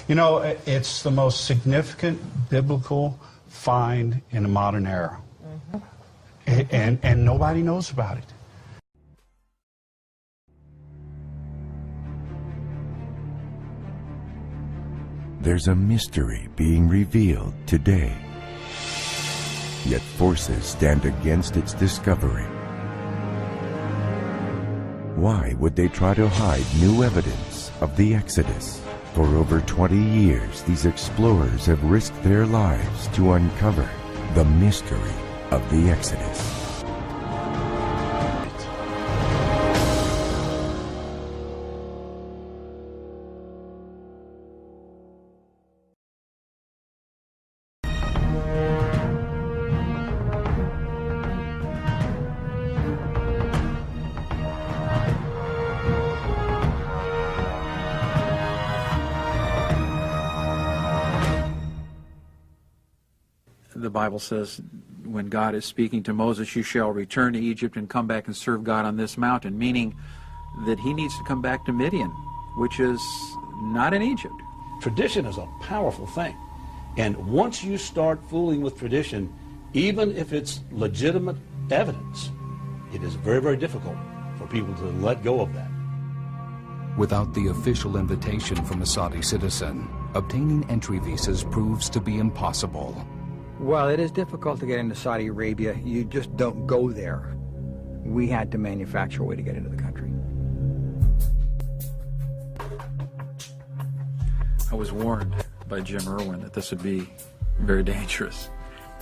You know, it's the most significant biblical find in the modern era. And nobody knows about it. There's a mystery being revealed today. Yet forces stand against its discovery. Why would they try to hide new evidence of the Exodus? For over 20 years, these explorers have risked their lives to uncover the mystery of the Exodus. The Bible says when God is speaking to Moses, you shall return to Egypt and come back and serve God on this mountain, meaning that he needs to come back to Midian, which is not in Egypt. Tradition is a powerful thing. And once you start fooling with tradition, even if it's legitimate evidence, it is very, very difficult for people to let go of that. Without the official invitation from a Saudi citizen, obtaining entry visas proves to be impossible. Well, it is difficult to get into Saudi Arabia. You just don't go there. We had to manufacture a way to get into the country. I was warned by Jim Irwin that this would be very dangerous.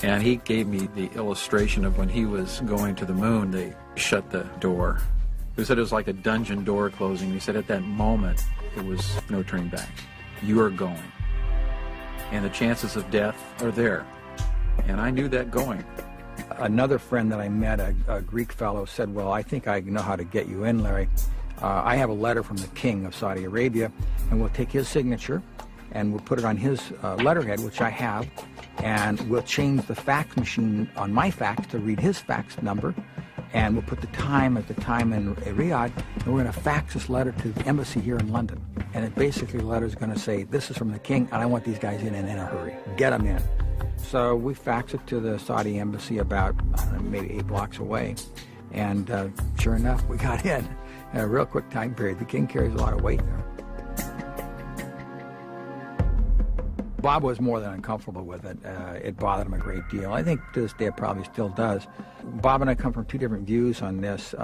And he gave me the illustration of when he was going to the moon, they shut the door. He said it was like a dungeon door closing. He said at that moment, it was no turning back. You are going. And the chances of death are there. And I knew that going. Another friend that I met, a Greek fellow, said, well, I think I know how to get you in, Larry. I have a letter from the king of Saudi Arabia, and we'll take his signature, and we'll put it on his letterhead, which I have, and we'll change the fax machine on my fax to read his fax number, and we'll put the time at the time in Riyadh, and we're going to fax this letter to the embassy here in London. And it basically, the letter is going to say, this is from the king, and I want these guys in a hurry. Get them in. So we faxed it to the Saudi embassy about, I don't know, maybe 8 blocks away. And sure enough, we got in a real quick time period. The king carries a lot of weight there. Bob was more than uncomfortable with it. It bothered him a great deal. I think to this day it probably still does. Bob and I come from 2 different views on this.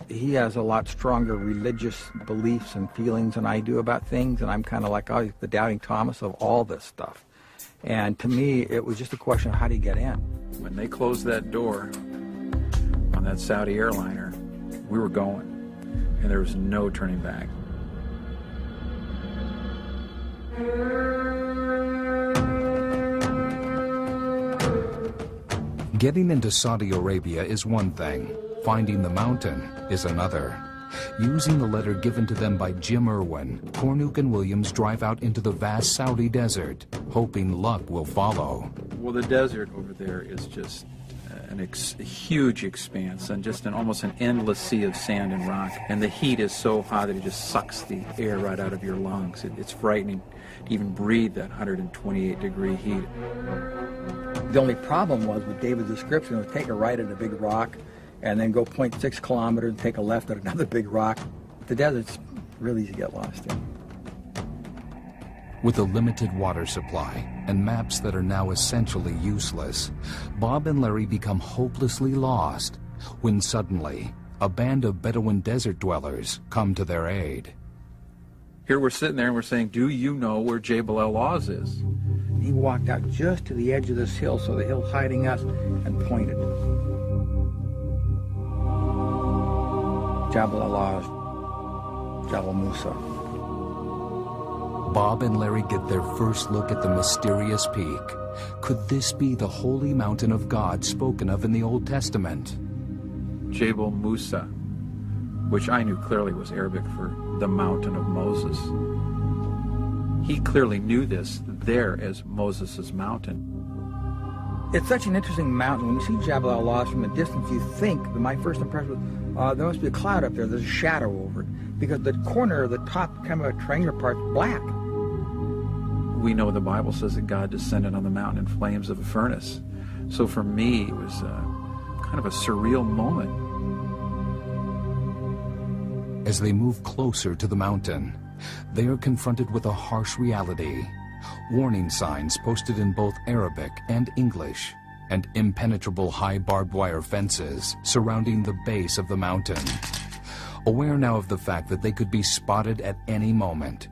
He has a lot stronger religious beliefs and feelings than I do about things, and I'm kind of like, oh, the doubting Thomas of all this stuff. And to me, it was just a question of how do you get in. When they closed that door on that Saudi airliner, we were going, and there was no turning back. Getting into Saudi Arabia is one thing. Finding the mountain is another. Using the letter given to them by Jim Irwin, Cornuke and Williams drive out into the vast Saudi desert, hoping luck will follow. Well, the desert over there is just a huge expanse and just almost an endless sea of sand and rock. And the heat is so hot that it just sucks the air right out of your lungs. It's frightening to even breathe that 128-degree heat. The only problem was with David's description was take a right at a big rock and then go 0.6 kilometers and take a left at another big rock. The desert's really easy to get lost in. With a limited water supply and maps that are now essentially useless, Bob and Larry become hopelessly lost when suddenly a band of Bedouin desert dwellers come to their aid. Here we're sitting there and we're saying, do you know where Jabal el-Lawz is? He walked out just to the edge of this hill, so the hill's hiding us, and pointed. Jabal el-Lawz, Jabal Musa. Bob and Larry get their first look at the mysterious peak. Could this be the holy mountain of God spoken of in the Old Testament? Jabal Musa, which I knew clearly was Arabic for the mountain of Moses. He clearly knew this there as Moses' mountain. It's such an interesting mountain. When you see Jabal el-Lawz from a distance, you think, my first impression was, there must be a cloud up there. There's a shadow over it. Because the corner of the top kind of a triangular part's black. We know the Bible says that God descended on the mountain in flames of a furnace. So for me, it was kind of a surreal moment. As they move closer to the mountain, they are confronted with a harsh reality. Warning signs posted in both Arabic and English, and impenetrable high barbed wire fences surrounding the base of the mountain. Aware now of the fact that they could be spotted at any moment,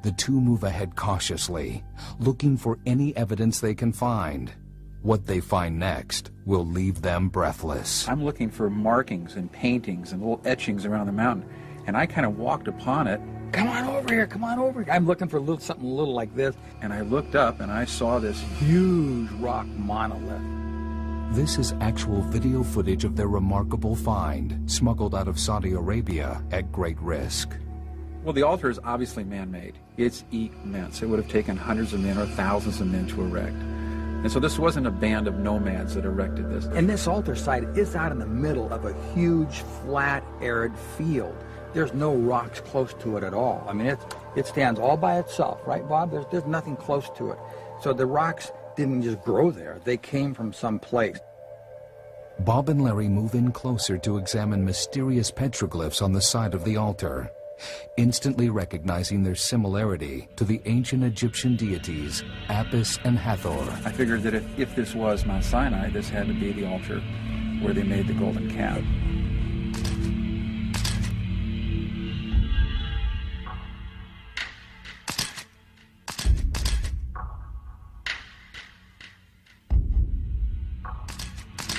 the two move ahead cautiously, looking for any evidence they can find. What they find next will leave them breathless. I'm looking for markings and paintings and little etchings around the mountain, and I kind of walked upon it. Come on over here, come on over here. I'm looking for something a little like this. And I looked up and I saw this Huge rock monolith. This is actual video footage of their remarkable find, smuggled out of Saudi Arabia at great risk. Well, the altar is obviously man-made. It's immense. It would have taken hundreds of men or thousands of men to erect. And so this wasn't a band of nomads that erected this. And this altar site is out in the middle of a huge, flat, arid field. There's no rocks close to it at all. I mean, it stands all by itself, right, Bob? There's nothing close to it. So the rocks didn't just grow there. They came from some place. Bob and Larry move in closer to examine mysterious petroglyphs on the side of the altar, instantly recognizing their similarity to the ancient Egyptian deities Apis and Hathor. I figured that if this was Mount Sinai, this had to be the altar where they made the golden calf.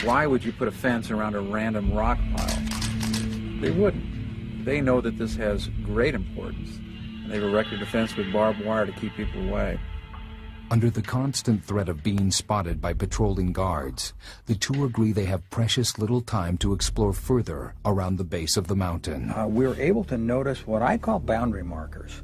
Why would you put a fence around a random rock pile? They wouldn't. They know that this has great importance, and they've erected a fence with barbed wire to keep people away. Under the constant threat of being spotted by patrolling guards, the two agree they have precious little time to explore further around the base of the mountain. We were able to notice what I call boundary markers.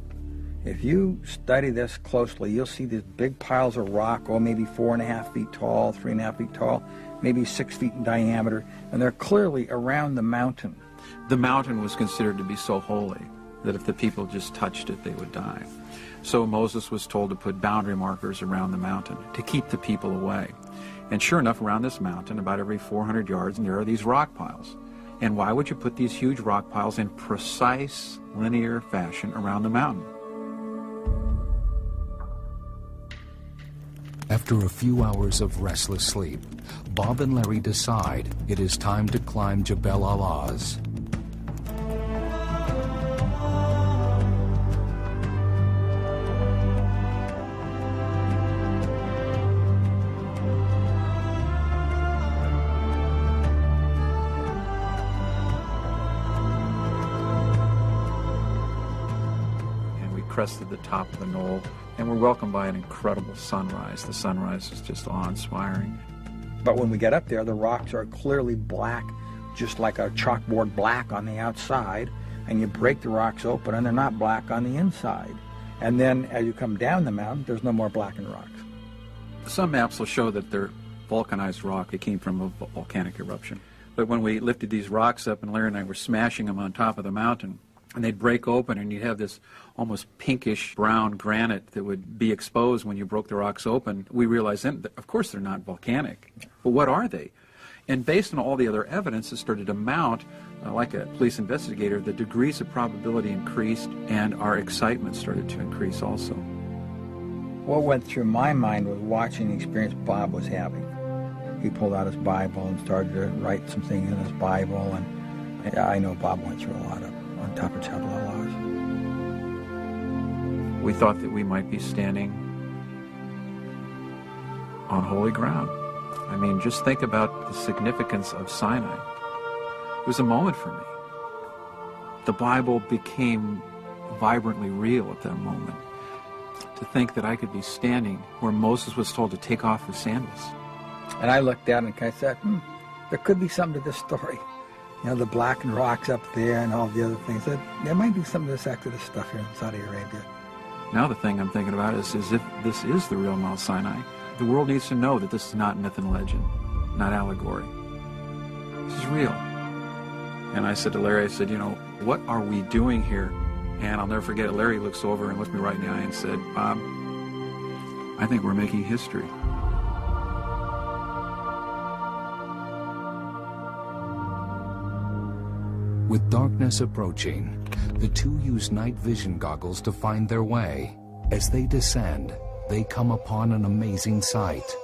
If you study this closely, you'll see these big piles of rock, maybe 4.5 feet tall, 3.5 feet tall, maybe 6 feet in diameter, and they're clearly around the mountain. The mountain was considered to be so holy that if the people just touched it, they would die. So Moses was told to put boundary markers around the mountain to keep the people away. And sure enough, around this mountain, about every 400 yards, there are these rock piles. And why would you put these huge rock piles in precise, linear fashion around the mountain? After a few hours of restless sleep, Bob and Larry decide it is time to climb Jebel al-Az. Crested the top of the knoll, and were welcomed by an incredible sunrise. The sunrise is just awe-inspiring. But when we get up there, the rocks are clearly black, just like a chalkboard black on the outside, and you break the rocks open and they're not black on the inside. And then as you come down the mountain, there's no more blackened rocks. Some maps will show that they're vulcanized rock. It came from a volcanic eruption. But when we lifted these rocks up, and Larry and I were smashing them on top of the mountain, and they'd break open, and you'd have this almost pinkish brown granite that would be exposed when you broke the rocks open. We realized then, that, of course, they're not volcanic. But what are they? And based on all the other evidence, it started to mount, like a police investigator, the degrees of probability increased, and our excitement started to increase also. What went through my mind was watching the experience Bob was having. He pulled out his Bible and started to write some things in his Bible, and I know Bob went through a lot of on top of Jebel al-Az. We thought that we might be standing on holy ground. I mean, just think about the significance of Sinai. It was a moment for me. The Bible became vibrantly real at that moment. To think that I could be standing where Moses was told to take off his sandals. And I looked at it and I said, there could be something to this story. You know, the blackened rocks up there and all the other things. There might be some of this Exodus stuff here in Saudi Arabia. Now the thing I'm thinking about is if this is the real Mount Sinai, the world needs to know that this is not myth and legend, not allegory. This is real. And I said to Larry, I said, what are we doing here? And I'll never forget it. Larry looks over and looked me right in the eye and said, Bob, I think we're making history. With darkness approaching, the two use night vision goggles to find their way. As they descend, they come upon an amazing sight.